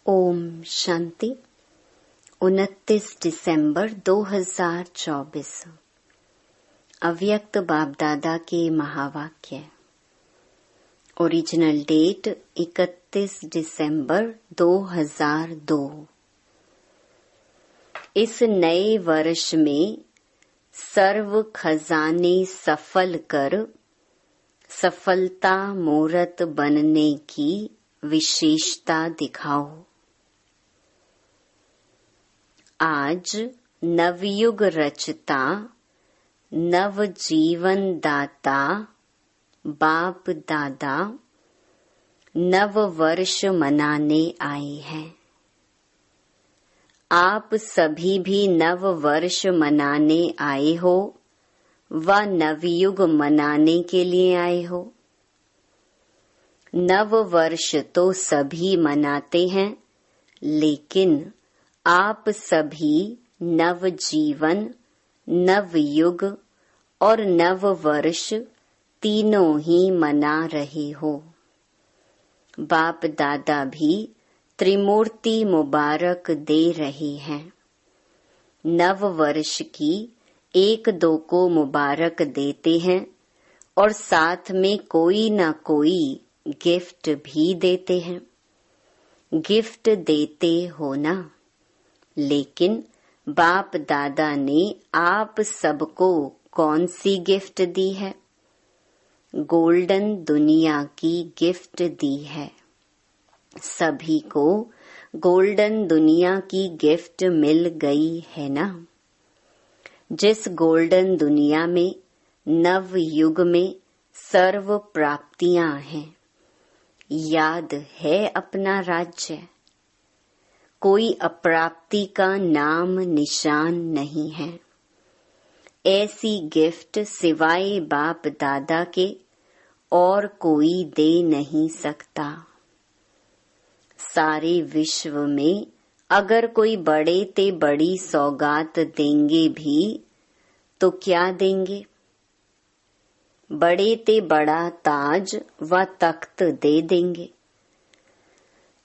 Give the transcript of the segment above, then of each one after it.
ओम शांति। 29 दिसंबर 2024। अव्यक्त बाप दादा के महावाक्य। ओरिजिनल डेट 31 दिसंबर 2002। इस नए वर्ष में सर्व खजाने सफल कर सफलता मूर्त बनने की विशेषता दिखाओ। आज नवयुग रचता नव जीवन दाता बाप दादा नव वर्ष मनाने आए हैं। आप सभी भी नव वर्ष मनाने आए हो व नवयुग मनाने के लिए आए हो। नव वर्ष तो सभी मनाते हैं, लेकिन आप सभी नव जीवन, नव युग और नव वर्ष तीनों ही मना रहे हो। बाप दादा भी त्रिमूर्ति मुबारक दे रहे हैं। नव वर्ष की एक दो को मुबारक देते हैं और साथ में कोई न कोई गिफ्ट भी देते हैं। गिफ्ट देते हो ना, लेकिन बाप दादा ने आप सबको कौन सी गिफ्ट दी है? गोल्डन दुनिया की गिफ्ट दी है। सभी को गोल्डन दुनिया की गिफ्ट मिल गई है ना। जिस गोल्डन दुनिया में नव युग में सर्व प्राप्तियां हैं। याद है अपना राज्य। कोई अप्राप्ति का नाम निशान नहीं है। ऐसी गिफ्ट सिवाय बाप दादा के और कोई दे नहीं सकता। सारे विश्व में अगर कोई बड़े ते बड़ी सौगात देंगे भी तो क्या देंगे? बड़े ते बड़ा ताज व तख्त दे देंगे।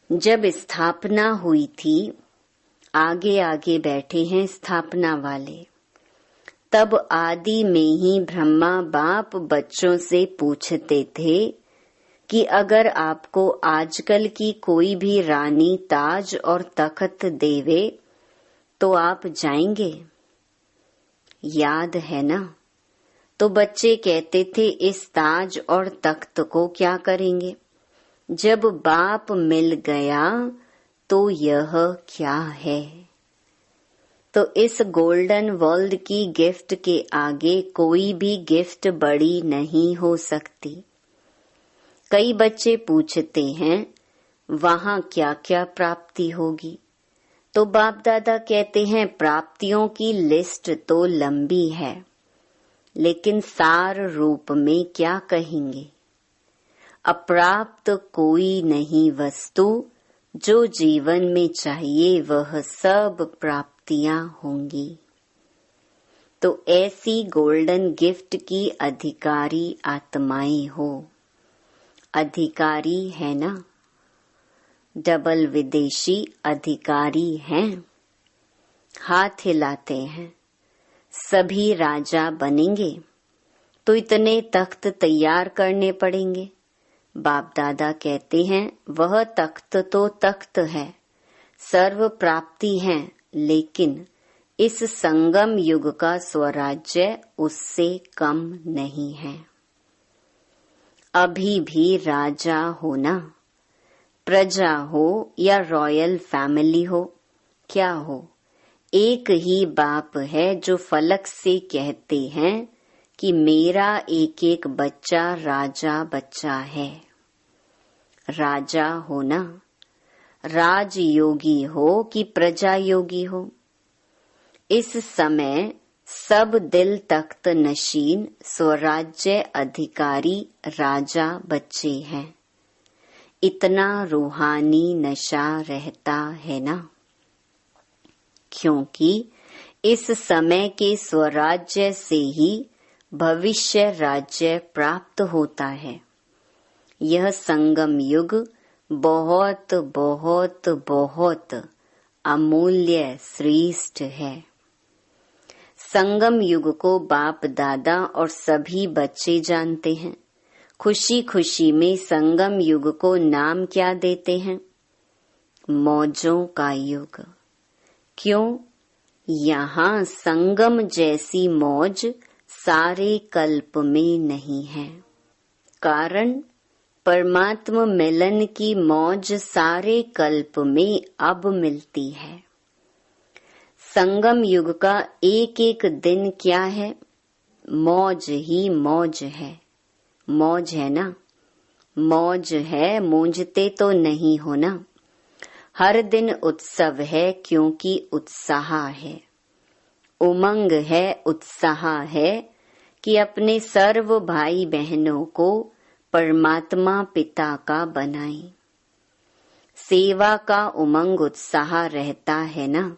जब स्थापना हुई थी, आगे आगे बैठे हैं स्थापना वाले, तब आदि में ही ब्रह्मा बाप बच्चों से पूछते थे कि अगर आपको आजकल की कोई भी रानी ताज और तख्त देवे तो आप जाएंगे? याद है ना? तो बच्चे कहते थे इस ताज और तख्त को क्या करेंगे? जब बाप मिल गया तो यह क्या है? तो इस गोल्डन वर्ल्ड की गिफ्ट के आगे कोई भी गिफ्ट बड़ी नहीं हो सकती। कई बच्चे पूछते हैं वहाँ क्या क्या प्राप्ति होगी? तो बाप दादा कहते हैं प्राप्तियों की लिस्ट तो लंबी है, लेकिन सार रूप में क्या कहेंगे? अप्राप्त कोई नहीं वस्तु, जो जीवन में चाहिए वह सब प्राप्तियां होंगी। तो ऐसी गोल्डन गिफ्ट की अधिकारी आत्माएं हो। अधिकारी है ना? डबल विदेशी अधिकारी हैं। हाथ हिलाते हैं। सभी राजा बनेंगे तो इतने तख्त तैयार करने पड़ेंगे। बाप दादा कहते हैं वह तख्त तो तख्त है, सर्व प्राप्ति है, लेकिन इस संगम युग का स्वराज्य उससे कम नहीं है। अभी भी राजा हो ना, प्रजा हो या रॉयल फैमिली हो, क्या हो, एक ही बाप है जो फलक से कहते हैं कि मेरा एक एक बच्चा राजा बच्चा है। राजा हो ना, राजयोगी हो कि प्रजा योगी हो। इस समय सब दिल तख्त नशीन स्वराज्य अधिकारी राजा बच्चे हैं। इतना रूहानी नशा रहता है ना, क्योंकि इस समय के स्वराज्य से ही भविष्य राज्य प्राप्त होता है। यह संगम युग बहुत बहुत बहुत अमूल्य श्रेष्ठ है। संगम युग को बाप दादा और सभी बच्चे जानते हैं। खुशी खुशी में संगम युग को नाम क्या देते हैं? मौजों का युग। क्यों? यहाँ संगम जैसी मौज सारे कल्प में नहीं है। कारण परमात्मा मिलन की मौज सारे कल्प में अब मिलती है। संगम युग का एक एक दिन क्या है? मौज ही मौज है। मौज है ना? मौज है, मूंझते तो नहीं हो ना। हर दिन उत्सव है क्योंकि उत्साह है, उमंग है, उत्साह है कि अपने सर्व भाई बहनों को परमात्मा पिता का बनाएं। सेवा का उमंग उत्साह रहता है ना।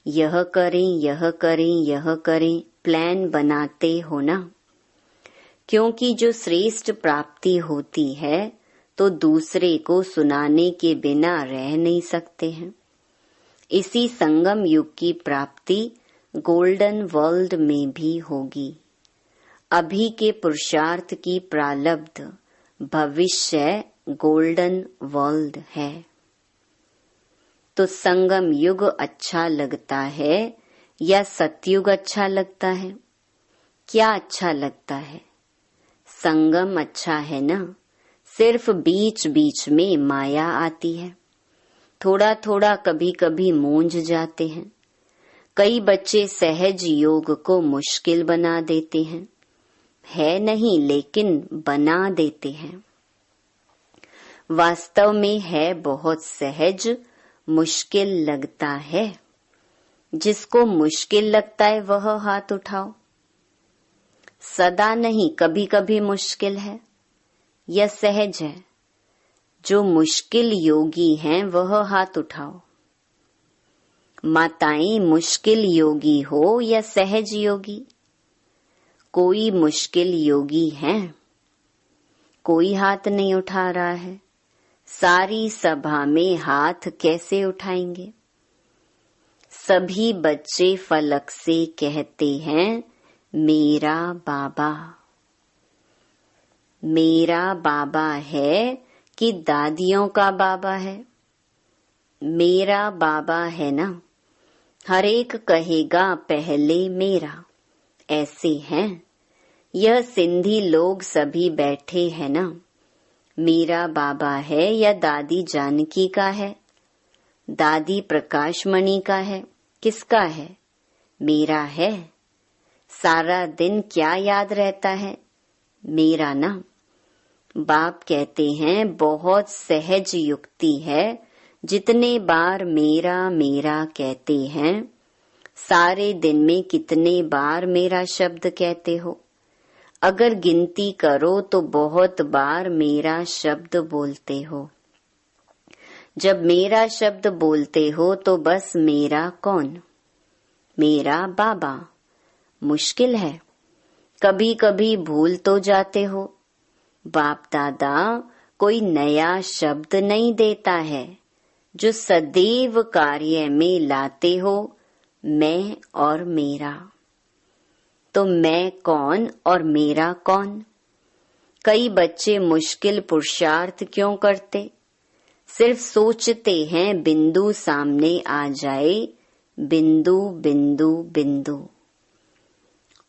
यह करें, यह करें, यह करें, प्लान बनाते हो ना। क्योंकि जो श्रेष्ठ प्राप्ति होती है तो दूसरे को सुनाने के बिना रह नहीं सकते हैं। इसी संगम युग की प्राप्ति गोल्डन वर्ल्ड में भी होगी। अभी के पुरुषार्थ की प्रारब्ध भविष्य गोल्डन वर्ल्ड है। तो संगम युग अच्छा लगता है या सतयुग अच्छा लगता है? क्या अच्छा लगता है? संगम अच्छा है ना। सिर्फ बीच बीच में माया आती है, थोड़ा थोड़ा कभी कभी मूंझ जाते हैं। कई बच्चे सहज योग को मुश्किल बना देते हैं। है नहीं लेकिन बना देते हैं। वास्तव में है बहुत सहज, मुश्किल लगता है। जिसको मुश्किल लगता है वह हाथ उठाओ। सदा नहीं, कभी कभी मुश्किल है या सहज है। जो मुश्किल योगी हैं वह हाथ उठाओ। माताएं मुश्किल योगी हो या सहज योगी? कोई मुश्किल योगी है? कोई हाथ नहीं उठा रहा है। सारी सभा में हाथ कैसे उठाएंगे? सभी बच्चे फलक से कहते हैं मेरा बाबा। मेरा बाबा है कि दादियों का बाबा है? मेरा बाबा है ना। हर एक कहेगा पहले मेरा। ऐसे हैं। यह सिंधी लोग सभी बैठे हैं ना। मेरा बाबा है या दादी जानकी का है? दादी प्रकाशमणि का है? किसका है? मेरा है। सारा दिन क्या याद रहता है? मेरा ना। बाप कहते हैं बहुत सहज युक्ति है। जितने बार मेरा मेरा कहते हैं, सारे दिन में कितने बार मेरा शब्द कहते हो? अगर गिनती करो तो बहुत बार मेरा शब्द बोलते हो। जब मेरा शब्द बोलते हो तो बस मेरा कौन? मेरा बाबा। मुश्किल है। कभी कभी भूल तो जाते हो। बाप दादा कोई नया शब्द नहीं देता है। जो सदैव कार्य में लाते हो मैं और मेरा। तो मैं कौन और मेरा कौन? कई बच्चे मुश्किल पुरुषार्थ क्यों करते? सिर्फ सोचते हैं बिंदु सामने आ जाए, बिंदु बिंदु बिंदु,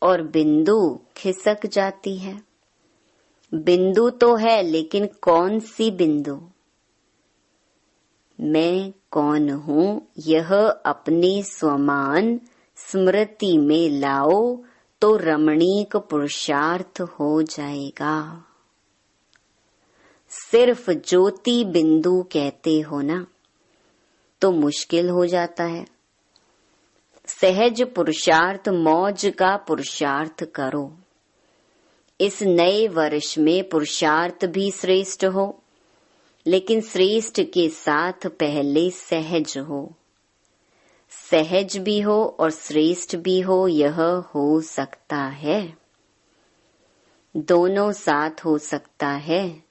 और बिंदु खिसक जाती है। बिंदु तो है लेकिन कौन सी बिंदु? मैं कौन हूँ यह अपने स्वमान स्मृति में लाओ तो रमणीक पुरुषार्थ हो जाएगा। सिर्फ ज्योति बिंदु कहते हो ना तो मुश्किल हो जाता है। सहज पुरुषार्थ मौज का पुरुषार्थ करो। इस नए वर्ष में पुरुषार्थ भी श्रेष्ठ हो, लेकिन श्रेष्ठ के साथ पहले सहज हो। सहज भी हो और श्रेष्ठ भी हो, यह हो सकता है। दोनों साथ हो सकता है।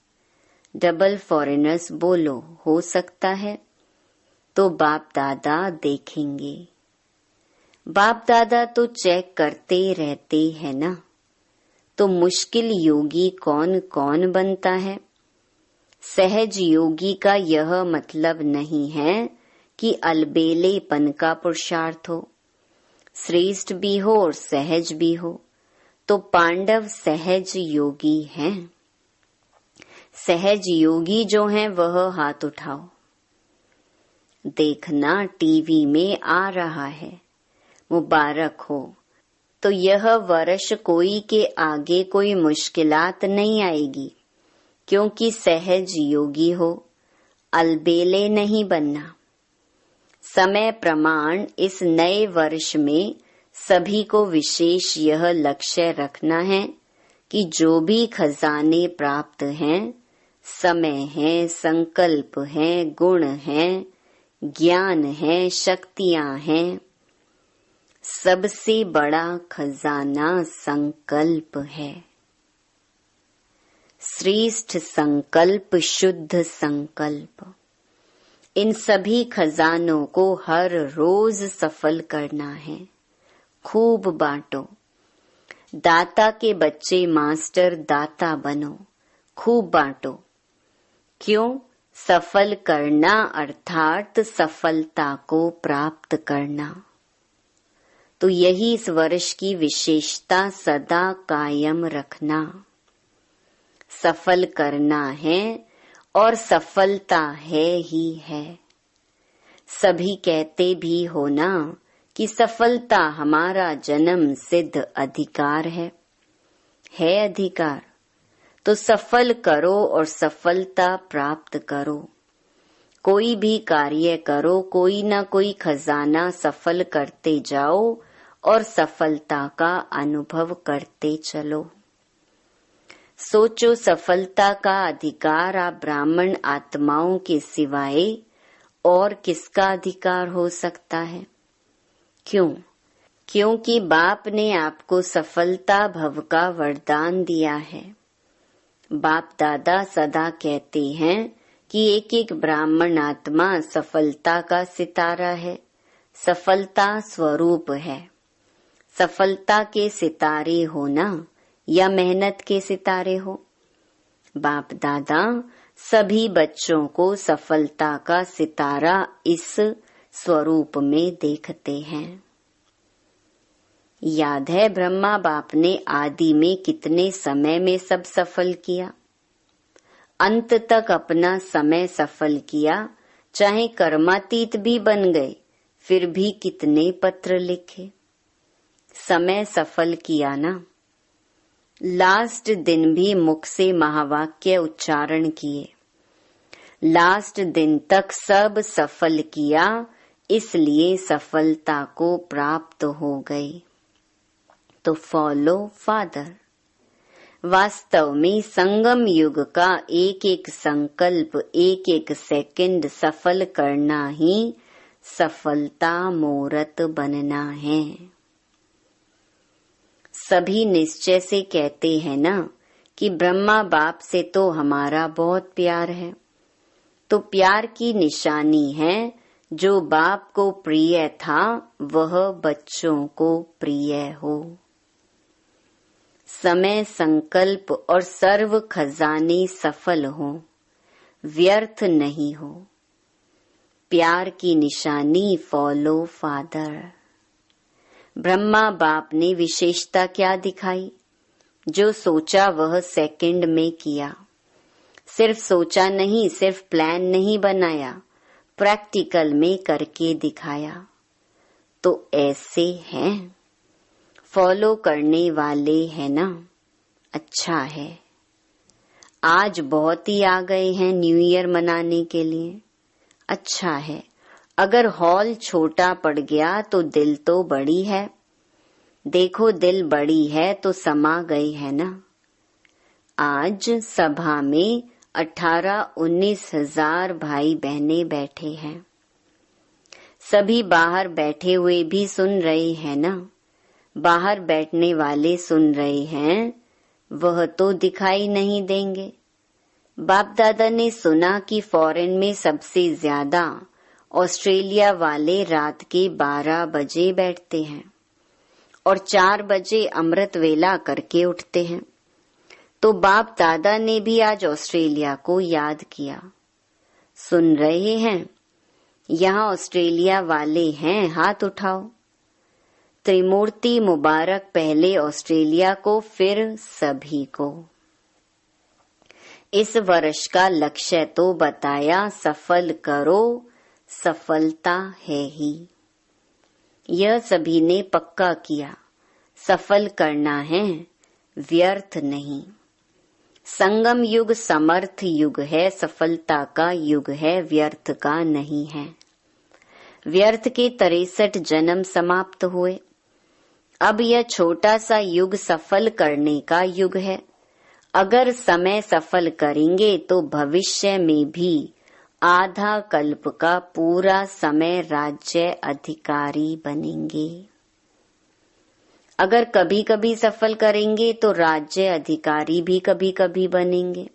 डबल फॉरेनर्स बोलो, हो सकता है? तो बाप दादा देखेंगे। बाप दादा तो चेक करते रहते हैं ना। तो मुश्किल योगी कौन कौन बनता है? सहज योगी का यह मतलब नहीं है कि अलबेलेपन का पुरुषार्थ हो, श्रेष्ठ भी हो और सहज भी हो। तो पांडव सहज योगी हैं। सहज योगी जो हैं वह हाथ उठाओ। देखना टीवी में आ रहा है, मुबारक हो। तो यह वर्ष कोई के आगे कोई मुश्किलात नहीं आएगी, क्योंकि सहज योगी हो, अलबेले नहीं बनना। समय प्रमाण इस नए वर्ष में सभी को विशेष यह लक्ष्य रखना है कि जो भी खजाने प्राप्त हैं, समय है, संकल्प है, गुण है, ज्ञान है, शक्तियां हैं, सबसे बड़ा खजाना संकल्प है। श्रेष्ठ संकल्प, शुद्ध संकल्प। इन सभी खजानों को हर रोज सफल करना है। खूब बांटो। दाता के बच्चे मास्टर दाता बनो, खूब बांटो। क्यों? सफल करना अर्थात सफलता को प्राप्त करना। तो यही इस वर्ष की विशेषता सदा कायम रखना। सफल करना है और सफलता है ही है। सभी कहते भी हो ना कि सफलता हमारा जन्म सिद्ध अधिकार है अधिकार। तो सफल करो और सफलता प्राप्त करो। कोई भी कार्य करो, कोई ना कोई खजाना सफल करते जाओ और सफलता का अनुभव करते चलो। सोचो, सफलता का अधिकार आप ब्राह्मण आत्माओं के सिवाय और किसका अधिकार हो सकता है? क्यों? क्योंकि बाप ने आपको सफलता भव का वरदान दिया है। बाप दादा सदा कहते हैं कि एक एक ब्राह्मण आत्मा सफलता का सितारा है, सफलता स्वरूप है। सफलता के सितारे हो ना, या मेहनत के सितारे हो? बाप दादा सभी बच्चों को सफलता का सितारा इस स्वरूप में देखते हैं। याद है ब्रह्मा बाप ने आदि में कितने समय में सब सफल किया? अंत तक अपना समय सफल किया, चाहे कर्मातीत भी बन गए, फिर भी कितने पत्र लिखे। समय सफल किया ना। लास्ट दिन भी मुख से महावाक्य उच्चारण किए। लास्ट दिन तक सब सफल किया, इसलिए सफलता को प्राप्त हो गई। तो फॉलो फादर। वास्तव में संगम युग का एक एक संकल्प, एक एक सेकंड सफल करना ही सफलता मूर्त बनना है। सभी निश्चय से कहते हैं ना कि ब्रह्मा बाप से तो हमारा बहुत प्यार है। तो प्यार की निशानी है, जो बाप को प्रिय था वह बच्चों को प्रिय हो। समय, संकल्प और सर्व खजाने सफल हो, व्यर्थ नहीं हो। प्यार की निशानी फॉलो फादर। ब्रह्मा बाप ने विशेषता क्या दिखाई? जो सोचा वह सेकंड में किया। सिर्फ सोचा नहीं, सिर्फ प्लान नहीं बनाया, प्रैक्टिकल में करके दिखाया। तो ऐसे हैं, फॉलो करने वाले हैं ना। अच्छा है। आज बहुत ही आ गए हैं न्यू ईयर मनाने के लिए। अच्छा है। अगर हॉल छोटा पड़ गया तो दिल तो बड़ी है। देखो दिल बड़ी है तो समा गई है ना। आज सभा में 18-19 हजार भाई बहने बैठे हैं। सभी बाहर बैठे हुए भी सुन रहे हैं ना। बाहर बैठने वाले सुन रहे हैं, वह तो दिखाई नहीं देंगे। बाप दादा ने सुना कि फॉरेन में सबसे ज्यादा ऑस्ट्रेलिया वाले रात के 12 बजे बैठते हैं और 4 बजे अमृत वेला करके उठते हैं। तो बाप दादा ने भी आज ऑस्ट्रेलिया को याद किया। सुन रहे हैं? यहाँ ऑस्ट्रेलिया वाले हैं, हाथ उठाओ। त्रिमूर्ति मुबारक, पहले ऑस्ट्रेलिया को, फिर सभी को। इस वर्ष का लक्ष्य तो बताया, सफल करो, सफलता है ही। यह सभी ने पक्का किया, सफल करना है, व्यर्थ नहीं। संगम युग समर्थ युग है, सफलता का युग है, व्यर्थ का नहीं है। व्यर्थ के 63 जन्म समाप्त हुए। अब यह छोटा सा युग सफल करने का युग है। अगर समय सफल करेंगे तो भविष्य में भी आधा कल्प का पूरा समय राज्य अधिकारी बनेंगे। अगर कभी कभी सफल करेंगे तो राज्य अधिकारी भी कभी कभी बनेंगे।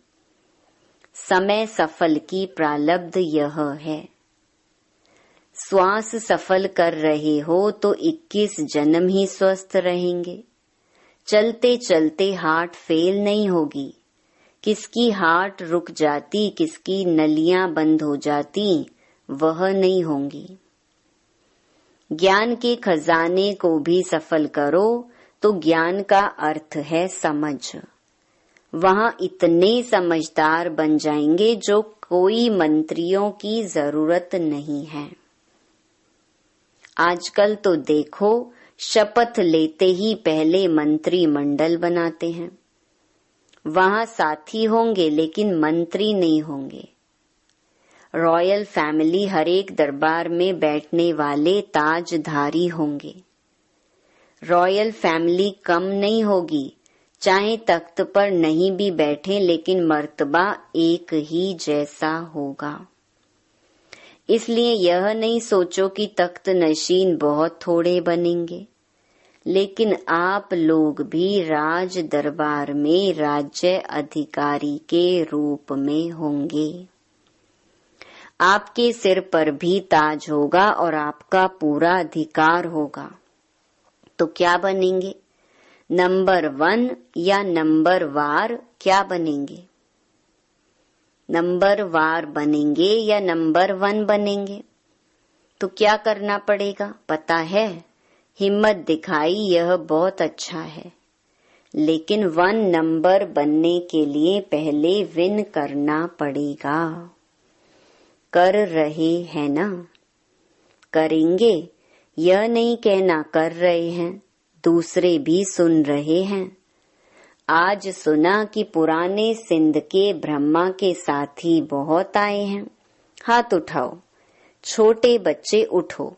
समय सफल की प्रारब्ध यह है। श्वास सफल कर रहे हो तो 21 जन्म ही स्वस्थ रहेंगे। चलते चलते हार्ट फेल नहीं होगी। किसकी हार्ट रुक जाती, किसकी नलियां बंद हो जाती, वह नहीं होंगी। ज्ञान के खजाने को भी सफल करो तो ज्ञान का अर्थ है समझ। वहां इतने समझदार बन जाएंगे जो कोई मंत्रियों की जरूरत नहीं है। आजकल तो देखो, शपथ लेते ही पहले मंत्रिमंडल बनाते हैं। वहां साथी होंगे लेकिन मंत्री नहीं होंगे। रॉयल फैमिली हर एक दरबार में बैठने वाले ताजधारी होंगे। रॉयल फैमिली कम नहीं होगी, चाहे तख्त पर नहीं भी बैठे लेकिन मर्तबा एक ही जैसा होगा। इसलिए यह नहीं सोचो कि तख्त नशीन बहुत थोड़े बनेंगे, लेकिन आप लोग भी राज दरबार में राज्य अधिकारी के रूप में होंगे। आपके सिर पर भी ताज होगा और आपका पूरा अधिकार होगा। तो क्या बनेंगे? नंबर 1 या नंबर वार क्या बनेंगे? नंबर वार बनेंगे या नंबर 1 बनेंगे? तो क्या करना पड़ेगा पता है? हिम्मत दिखाई, यह बहुत अच्छा है, लेकिन 1 नंबर बनने के लिए पहले विन करना पड़ेगा। कर रहे हैं ना? करेंगे, यह नहीं कहना कर रहे हैं, दूसरे भी सुन रहे हैं। आज सुना कि पुराने सिंध के ब्रह्मा के साथी बहुत आए हैं। हाथ उठाओ, छोटे बच्चे उठो।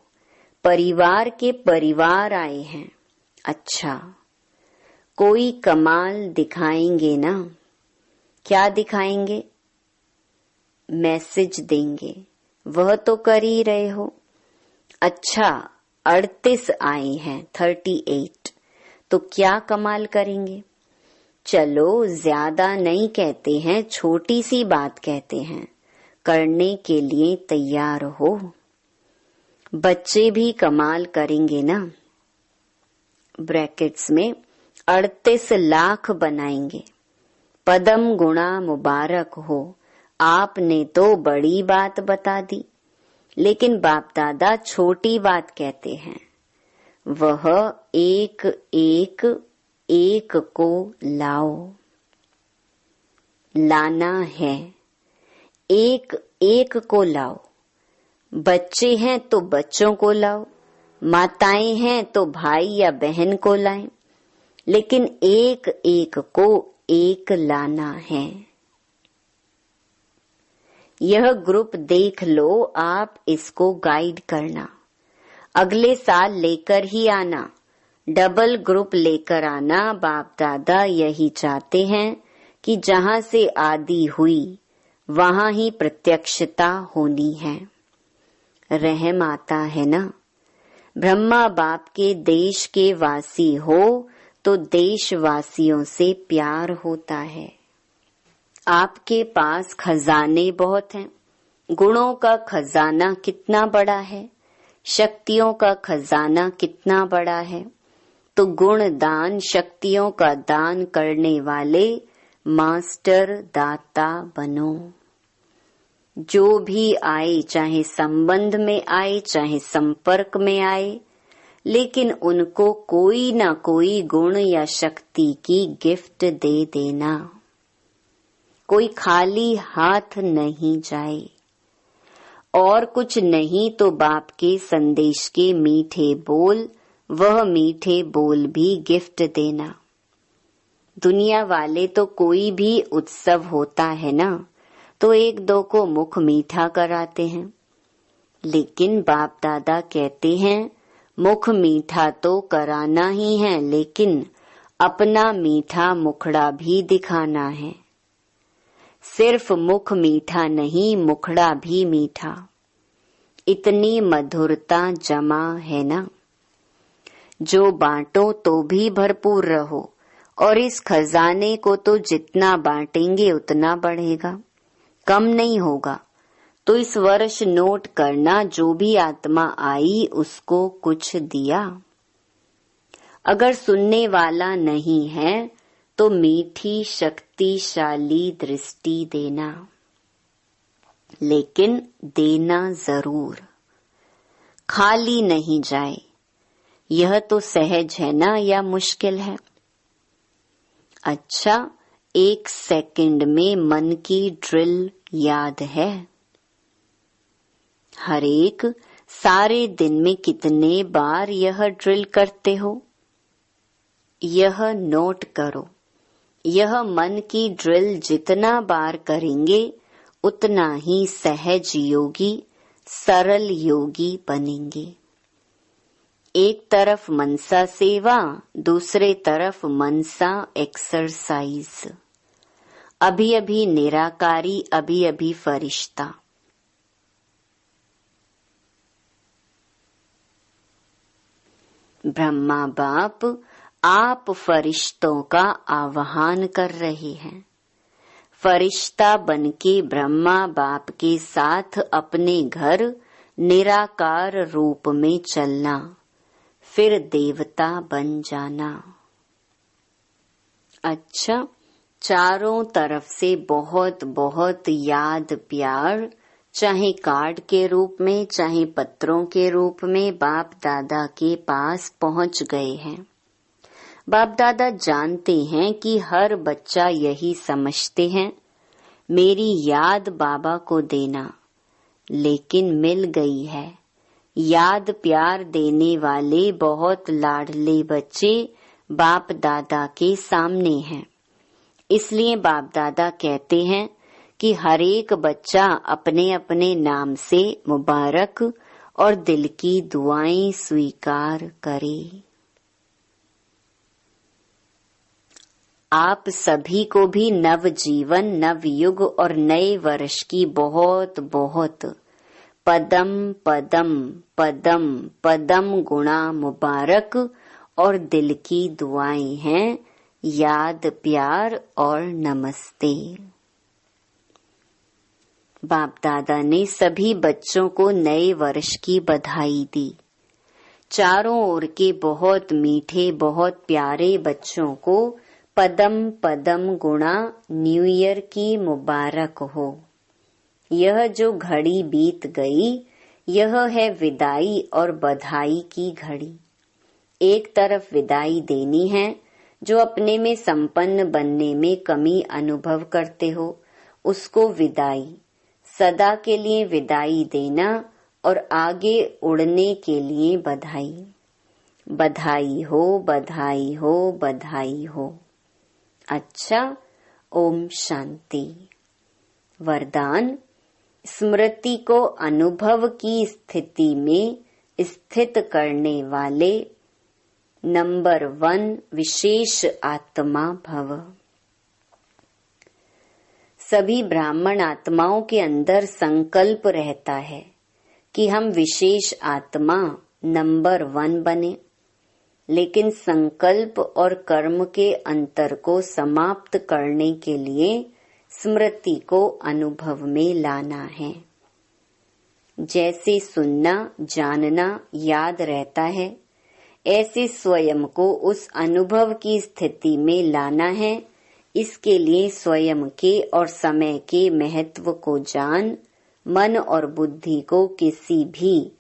परिवार के परिवार आए हैं। अच्छा, कोई कमाल दिखाएंगे ना? क्या दिखाएंगे? मैसेज देंगे। वह तो कर ही रहे हो। अच्छा, 38 आए हैं, 38। तो क्या कमाल करेंगे? चलो, ज्यादा नहीं कहते हैं, छोटी सी बात कहते हैं। करने के लिए तैयार हो? बच्चे भी कमाल करेंगे ना? ब्रैकेट्स में 38 लाख बनाएंगे। पदम गुणा मुबारक हो, आपने तो बड़ी बात बता दी। लेकिन बाप दादा छोटी बात कहते हैं। वह एक एक एक को लाओ। लाना है, एक एक को लाओ। बच्चे हैं तो बच्चों को लाओ, माताएं हैं तो भाई या बहन को लाएं, लेकिन एक एक को एक लाना है। यह ग्रुप देख लो, आप इसको गाइड करना। अगले साल लेकर ही आना, डबल ग्रुप लेकर आना। बाप दादा यही चाहते हैं कि जहां से आदि हुई वहां ही प्रत्यक्षता होनी है। रहम आता है ना? ब्रह्मा बाप के देश के वासी हो तो देशवासियों से प्यार होता है। आपके पास खजाने बहुत हैं। गुणों का खजाना कितना बड़ा है, शक्तियों का खजाना कितना बड़ा है। तो गुण दान शक्तियों का दान करने वाले मास्टर दाता बनो। जो भी आए, चाहे संबंध में आए चाहे संपर्क में आए, लेकिन उनको कोई ना कोई गुण या शक्ति की गिफ्ट दे देना। कोई खाली हाथ नहीं जाए। और कुछ नहीं तो बाप के संदेश के मीठे बोल, वह मीठे बोल भी गिफ्ट देना। दुनिया वाले तो कोई भी उत्सव होता है ना, तो एक दो को मुख मीठा कराते हैं, लेकिन बाप दादा कहते हैं मुख मीठा तो कराना ही है, लेकिन अपना मीठा मुखड़ा भी दिखाना है। सिर्फ मुख मीठा नहीं, मुखड़ा भी मीठा। इतनी मधुरता जमा है ना। जो बांटो तो भी भरपूर रहो, और इस खजाने को तो जितना बांटेंगे उतना बढ़ेगा, कम नहीं होगा। तो इस वर्ष नोट करना, जो भी आत्मा आई उसको कुछ दिया। अगर सुनने वाला नहीं है तो मीठी शक्तिशाली दृष्टि देना, लेकिन देना जरूर, खाली नहीं जाए। यह तो सहज है ना या मुश्किल है? अच्छा, 1 सेकंड में मन की ड्रिल याद है? हर एक सारे दिन में कितने बार यह ड्रिल करते हो? यह नोट करो। यह मन की ड्रिल जितना बार करेंगे उतना ही सहज योगी, सरल योगी बनेंगे। एक तरफ मनसा सेवा, दूसरे तरफ मनसा एक्सरसाइज। अभी अभी निराकारी, अभी अभी फरिश्ता। ब्रह्मा बाप आप फरिश्तों का आह्वान कर रहे हैं। फरिश्ता बनके ब्रह्मा बाप के साथ अपने घर निराकार रूप में चलना, फिर देवता बन जाना। अच्छा, चारों तरफ से बहुत बहुत याद प्यार, चाहे कार्ड के रूप में चाहे पत्रों के रूप में बाप दादा के पास पहुंच गए हैं। बाप दादा जानते हैं कि हर बच्चा यही समझते हैं, मेरी याद बाबा को देना, लेकिन मिल गई है। याद प्यार देने वाले बहुत लाडले बच्चे बाप दादा के सामने हैं। इसलिए बाप दादा कहते हैं कि हर एक बच्चा अपने अपने नाम से मुबारक और दिल की दुआएं स्वीकार करे। आप सभी को भी नव जीवन, नव युग और नए वर्ष की बहुत बहुत पदम पदम पदम पदम गुणा मुबारक और दिल की दुआएं हैं, याद प्यार और नमस्ते। बाप दादा ने सभी बच्चों को नए वर्ष की बधाई दी। चारों ओर के बहुत मीठे बहुत प्यारे बच्चों को पदम पदम गुणा न्यू ईयर की मुबारक हो। यह जो घड़ी बीत गई, यह है विदाई और बधाई की घड़ी। एक तरफ विदाई देनी है, जो अपने में संपन्न बनने में कमी अनुभव करते हो उसको विदाई, सदा के लिए विदाई देना, और आगे उड़ने के लिए बधाई। बधाई हो बधाई हो बधाई हो। अच्छा, ओम शांति। वरदान, स्मृति को अनुभव की स्थिति में स्थित करने वाले नंबर 1 विशेष आत्मा भव। सभी ब्राह्मण आत्माओं के अंदर संकल्प रहता है कि हम विशेष आत्मा नंबर 1 बने, लेकिन संकल्प और कर्म के अंतर को समाप्त करने के लिए स्मृति को अनुभव में लाना है। जैसे सुनना, जानना याद रहता है, ऐसे स्वयं को उस अनुभव की स्थिति में लाना है। इसके लिए स्वयं के और समय के महत्व को जान, मन और बुद्धि को किसी भी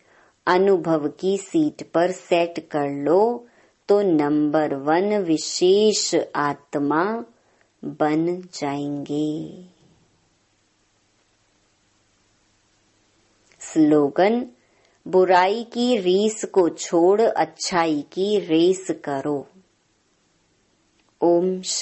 अनुभव की सीट पर सेट कर लो तो नंबर 1 विशेष आत्मा बन जाएंगे। स्लोगन: बुराई की रीस को छोड़ अच्छाई की रेस करो। ओम